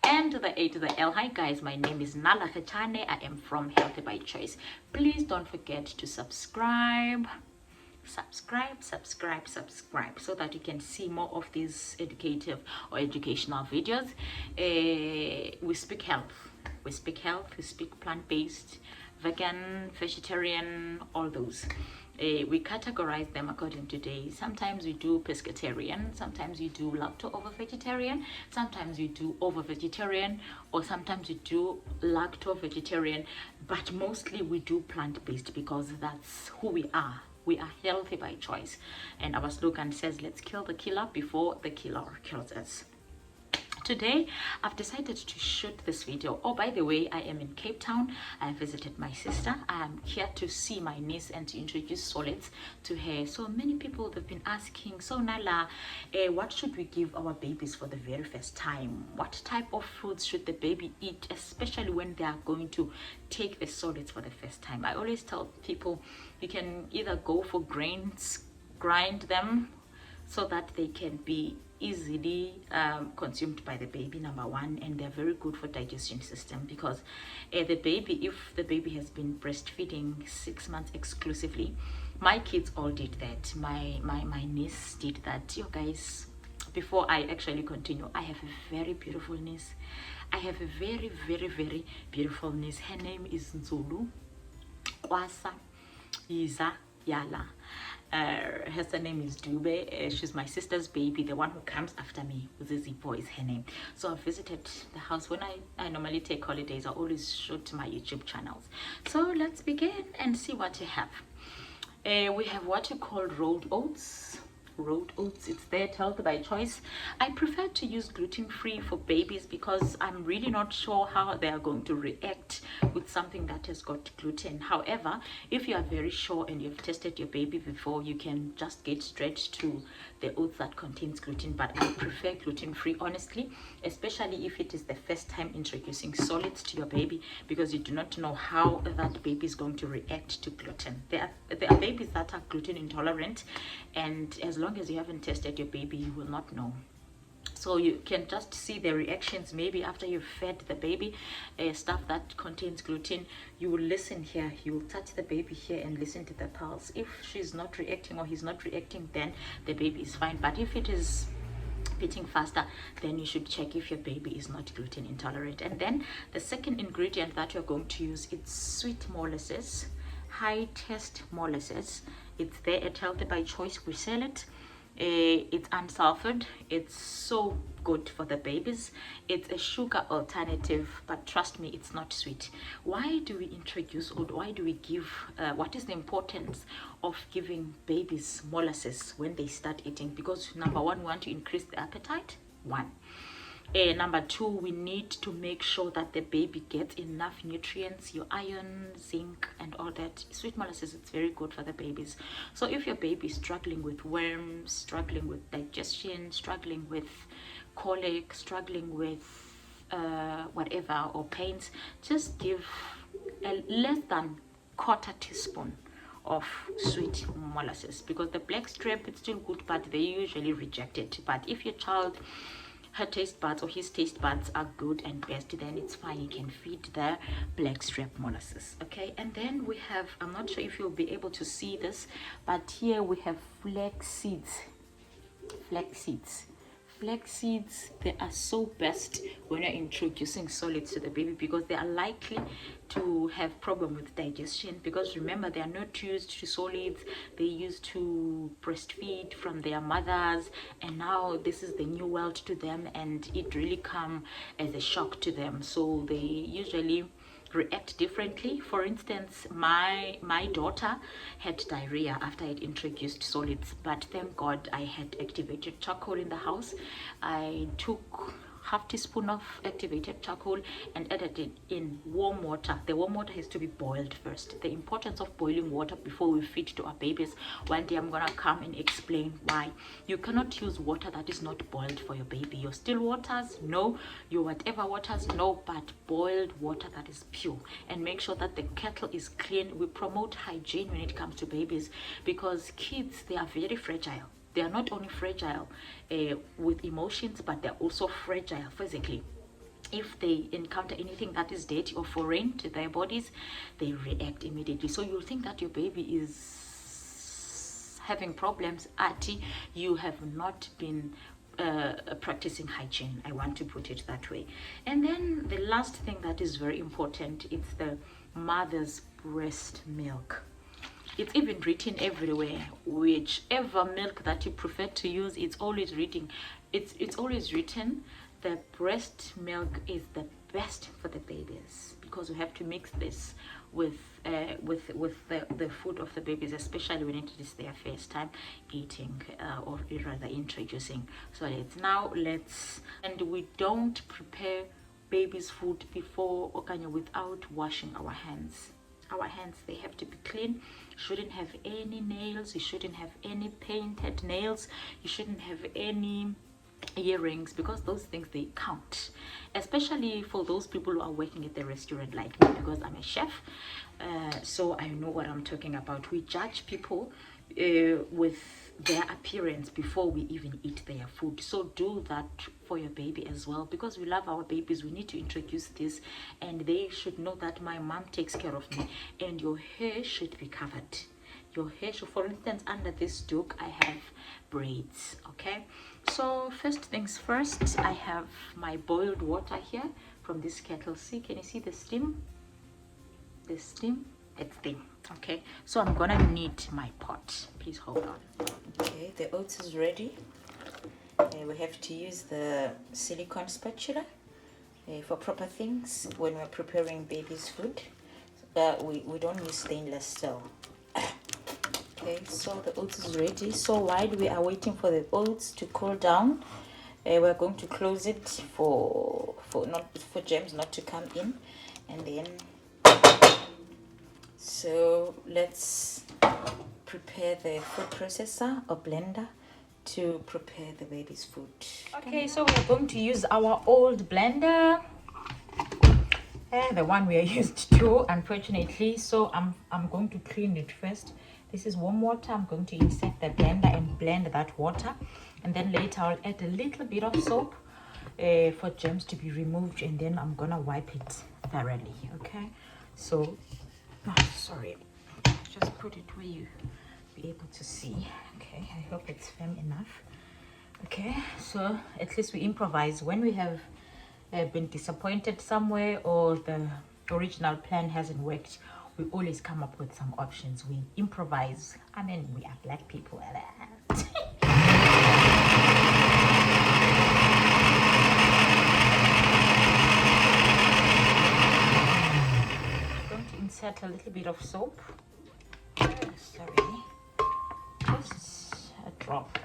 N to the A to the L. Hi guys, my name is Nala Khetane. I am from Healthy by Choice. Please don't forget to subscribe so that you can see more of these educative or educational videos. We speak health, we speak plant-based, vegan, vegetarian, all those. We categorize them according to days. Sometimes we do pescatarian, sometimes we do lacto-ovo-vegetarian, sometimes we do ovo-vegetarian, or sometimes we do lacto-vegetarian, but mostly we do plant-based because that's who we are. We are healthy by choice, and our slogan says, let's kill the killer before the killer kills us. Today I've decided to shoot this video. Oh, by the way, I am in Cape Town. I visited my sister. I'm here to see my niece and to introduce solids to her. So many people have been asking, so Nala, what should we give our babies for the very first time? What type of foods should the baby eat, especially when they are going to take the solids for the first time? I always tell people you can either go for grains, grind them so that they can be easily consumed by the baby, number one, and they're very good for digestion system because the baby, if the baby has been breastfeeding 6 months exclusively, my kids all did that. My niece did that. You guys, before I actually continue, I have a very beautiful niece. I have a very beautiful niece. Her name is Nzulu Kwasa Iza Yala. Her surname is Dube. She's my sister's baby, the one who comes after me. Zizipo is her name. So I visited the house. When I normally take holidays, I always shoot my YouTube channels. So let's begin and see what we have. We have what you call rolled oats. It's there, healthy by choice. I prefer to use gluten-free for babies because I'm really not sure how they are going to react with something that has got gluten. However, if you are very sure and you've tested your baby before, you can just get straight to the oats that contains gluten. But I prefer gluten-free, honestly, especially if it is the first time introducing solids to your baby, because you do not know how that baby is going to react to gluten. There are babies that are gluten intolerant, and as long as you haven't tested your baby, you will not know. So you can just see the reactions maybe after you've fed the baby stuff that contains gluten. You will listen here, you will touch the baby here and listen to the pulse. If she's not reacting or he's not reacting, then the baby is fine. But if it is beating faster, then you should check if your baby is not gluten intolerant. And then the second ingredient that you're going to use, it's sweet molasses, high test molasses. It's there at Healthy by Choice. We sell it. It's unsulfured. It's so good for the babies. It's a sugar alternative, but trust me, it's not sweet. Why do we introduce, or why do we give, what is the importance of giving babies molasses when they start eating? Because number one, we want to increase the appetite, one. Number two, we need to make sure that the baby gets enough nutrients, your iron, zinc, and all that. Sweet molasses, it's very good for the babies. So if your baby is struggling with worms, struggling with digestion, struggling with colic, struggling with whatever, or pains, just give a less than quarter teaspoon of sweet molasses, because the black strap, it's still good, but they usually reject it. But if your child, her taste buds or his taste buds are good and best, then it's fine, you can feed the blackstrap molasses. Okay, and then we have, I'm not sure if you'll be able to see this, but here we have flax seeds. Flax seeds, they are so best when you're introducing solids to the baby, because they are likely to have problem with digestion, because remember, they are not used to solids, they used to breastfeed from their mothers, and now this is the new world to them, and it really come as a shock to them. So they usually react differently. For instance, my daughter had diarrhea after I'd introduced solids, but thank God I had activated charcoal in the house. I took half teaspoon of activated charcoal and added it in warm water. The warm water has to be boiled first. The importance of boiling water before we feed to our babies. One day I'm gonna come and explain why. You cannot use water that is not boiled for your baby. Your still waters, no. Your whatever waters, no. But boiled water that is pure. And make sure that the kettle is clean. We promote hygiene when it comes to babies, because kids, they are very fragile. They are not only fragile with emotions, but they're also fragile physically. if they encounter anything that is dirty or foreign to their bodies, they react immediately. So you'll think that your baby is having problems, Ati, you have not been practicing hygiene. I want to put it that way. And then the last thing that is very important, it's the mother's breast milk. It's even written everywhere. Whichever milk that you prefer to use, it's always written. It's always written the breast milk is the best for the babies, because we have to mix this with the food of the babies, especially when it is their first time eating or rather introducing. So and we don't prepare baby's food before okanye without washing our hands. Our hands, they have to be clean. You shouldn't have any nails, you shouldn't have any painted nails, you shouldn't have any earrings, because those things, they count, especially for those people who are working at the restaurant like me, because I'm a chef. So I know what I'm talking about. We judge people with their appearance before we even eat their food. So do that for your baby as well, because we love our babies. We need to introduce this, and they should know that my mom takes care of me, and your hair should be covered. Your hair should, for instance, under this doek I have braids. Okay, so first things first, I have my boiled water here from this kettle. See, can you see the steam? The steam, it's thin. Okay, so I'm gonna knead my pot. Please hold on. Okay, the oats is ready. We have to use the silicone spatula for proper things when we're preparing baby's food. We don't use stainless steel. Okay, so the oats is ready. So while we are waiting for the oats to cool down, we're going to close it for germs not to come in, and then so let's prepare the food processor or blender to prepare the baby's food. Okay, so we're going to use our old blender, the one we are used to, unfortunately. So I'm going to clean it first. This is warm water. I'm going to insert the blender and blend that water, and then later I'll add a little bit of soap for germs to be removed, and then I'm gonna wipe it thoroughly. Okay, so sorry, just put it where you be able to see. Okay, I hope it's firm enough. Okay, so at least we improvise when we have been disappointed somewhere, or the original plan hasn't worked. We always come up with some options. We improvise. I mean, we are black people. I'm going to insert a little bit of soap. Sorry, just a drop.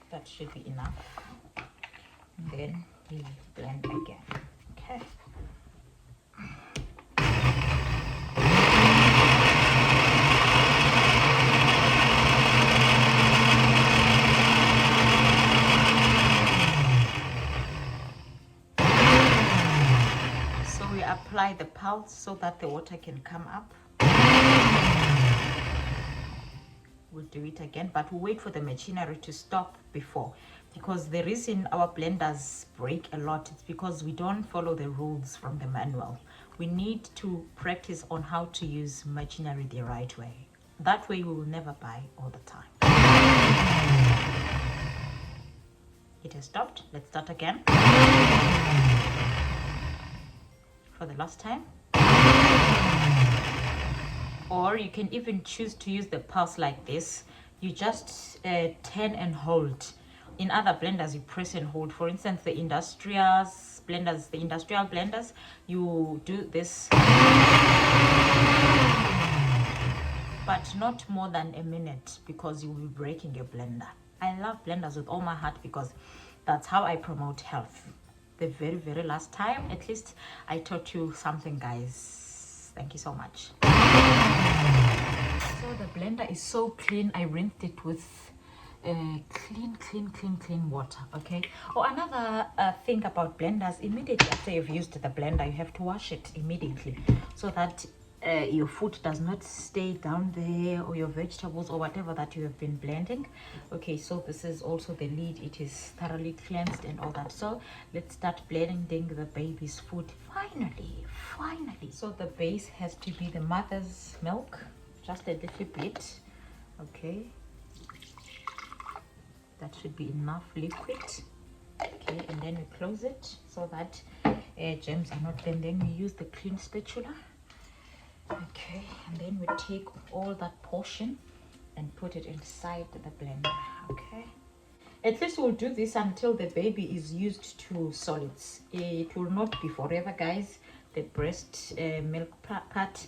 That should be enough. And then we blend again. Okay. Apply the pulse so that the water can come up. We'll do it again, but we'll wait for the machinery to stop before, because the reason our blenders break a lot is because we don't follow the rules from the manual. We need to practice on how to use machinery the right way. That way we will never buy all the time. It has stopped. Let's start again. For the last time. Or you can even choose to use the pulse like this. You just turn and hold. In other blenders, you press and hold. For instance, the industrial blenders, you do this, but not more than a minute, because you will be breaking your blender. I love blenders with all my heart, because that's how I promote health. The very, very last time, at least I taught you something, guys. Thank you so much. So the blender is so clean. I rinsed it with clean water. Okay. Oh, another thing about blenders, immediately after you've used the blender, you have to wash it immediately, so that your food does not stay down there, or your vegetables or whatever that you have been blending. Okay, so this is also the lid. It is thoroughly cleansed and all that. So let's start blending the baby's food. Finally, so the base has to be the mother's milk, just a little bit. Okay, that should be enough liquid. Okay, and then we close it so that germs are not there. Then we use the clean spatula. Okay, and then we take all that portion and put it inside the blender. Okay, at least we'll do this until the baby is used to solids. It will not be forever, guys, the breast milk part.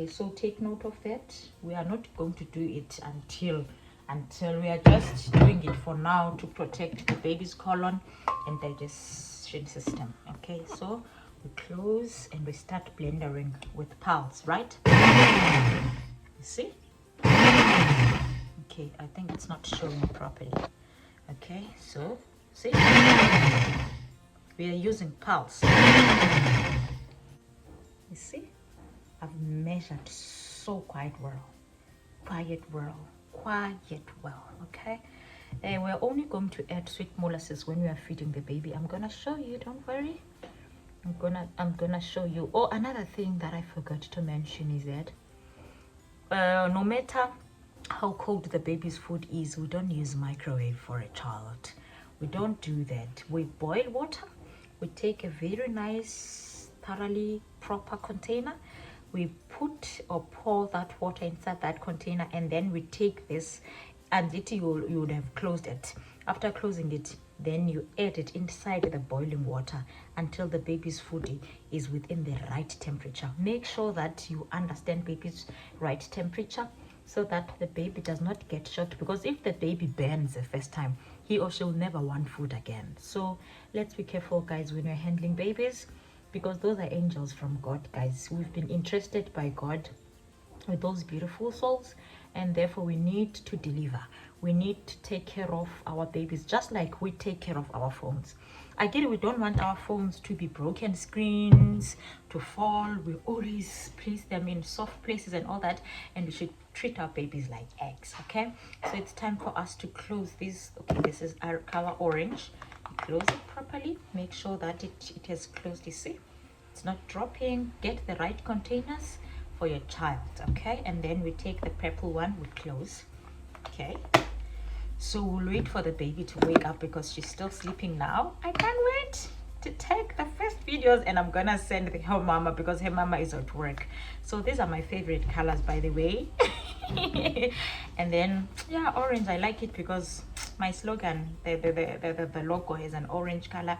So take note of that. We are not going to do it until we are just doing it for now to protect the baby's colon and digestion system. Okay, so we close and we start blending with pulse, right? You see? Okay, I think it's not showing properly. Okay, so see, we are using pulse. You see, I've measured so quite well. Okay, and we're only going to add sweet molasses when we are feeding the baby. I'm gonna show you, don't worry. I'm gonna show you. Oh, another thing that I forgot to mention is that no matter how cold the baby's food is, we don't use microwave for a child. We don't do that. We boil water. We take a very nice, thoroughly proper container. We put or pour that water inside that container, and then we take this, and you would have closed it. After closing it, then you add it inside the boiling water until the baby's food is within the right temperature. Make sure that you understand baby's right temperature so that the baby does not get shocked, because if the baby burns the first time, he or she will never want food again. So let's be careful, guys, when you're handling babies, because those are angels from God, guys. We've been entrusted by God with those beautiful souls, and therefore we need to deliver. We need to take care of our babies just like we take care of our phones. I get it, we don't want our phones to be broken screens, to fall. We always place them in soft places and all that, and we should treat our babies like eggs. Okay, so it's time for us to close this. Okay, this is our color orange. Close it properly. Make sure that it has closed. You see, it's not dropping. Get the right containers for your child. Okay, and then we take the purple one, we close. Okay, so we'll wait for the baby to wake up because she's still sleeping now. I can't wait to take the first videos, and I'm gonna send her mama because her mama is at work. So these are my favorite colors, by the way. And then yeah, orange, I like it because my slogan, the logo is an orange color,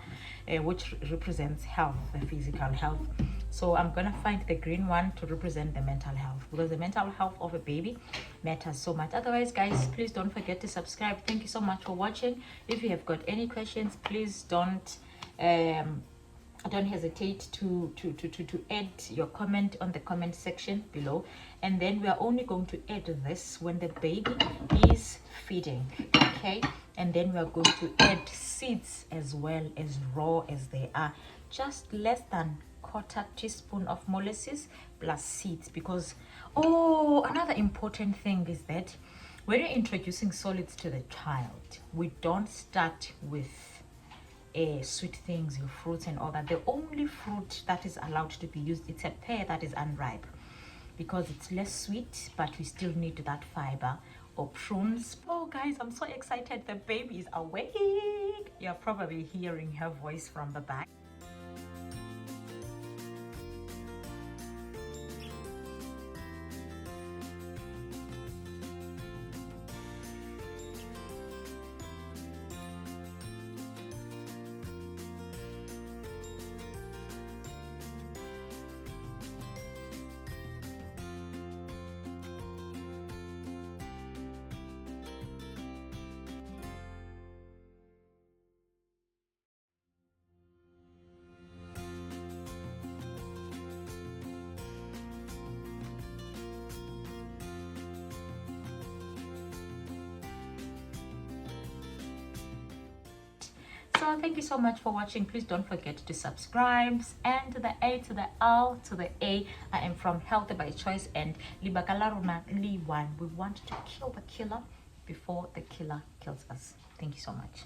which represents health, the physical health. So I'm gonna find the green one to represent the mental health, because the mental health of a baby matters so much. Otherwise, guys, please don't forget to subscribe. Thank you so much for watching. If you have got any questions, please don't hesitate to add your comment on the comment section below. And then we are only going to add this when the baby is feeding. Okay, and then we are going to add seeds as well, as raw as they are, just less than quarter teaspoon of molasses plus seeds. Because another important thing is that when you're introducing solids to the child, we don't start with sweet things, your fruits and all that. The only fruit that is allowed to be used, it's a pear that is unripe, because it's less sweet, but we still need that fiber. Or prunes. Oh guys, I'm so excited. The baby is awake. You're probably hearing her voice from the back. So thank you so much for watching. Please don't forget to subscribe. And to the A, to the L, to the A, I am from Healthy by Choice and Libakalaruna Li One. We want to kill the killer before the killer kills us. Thank you so much.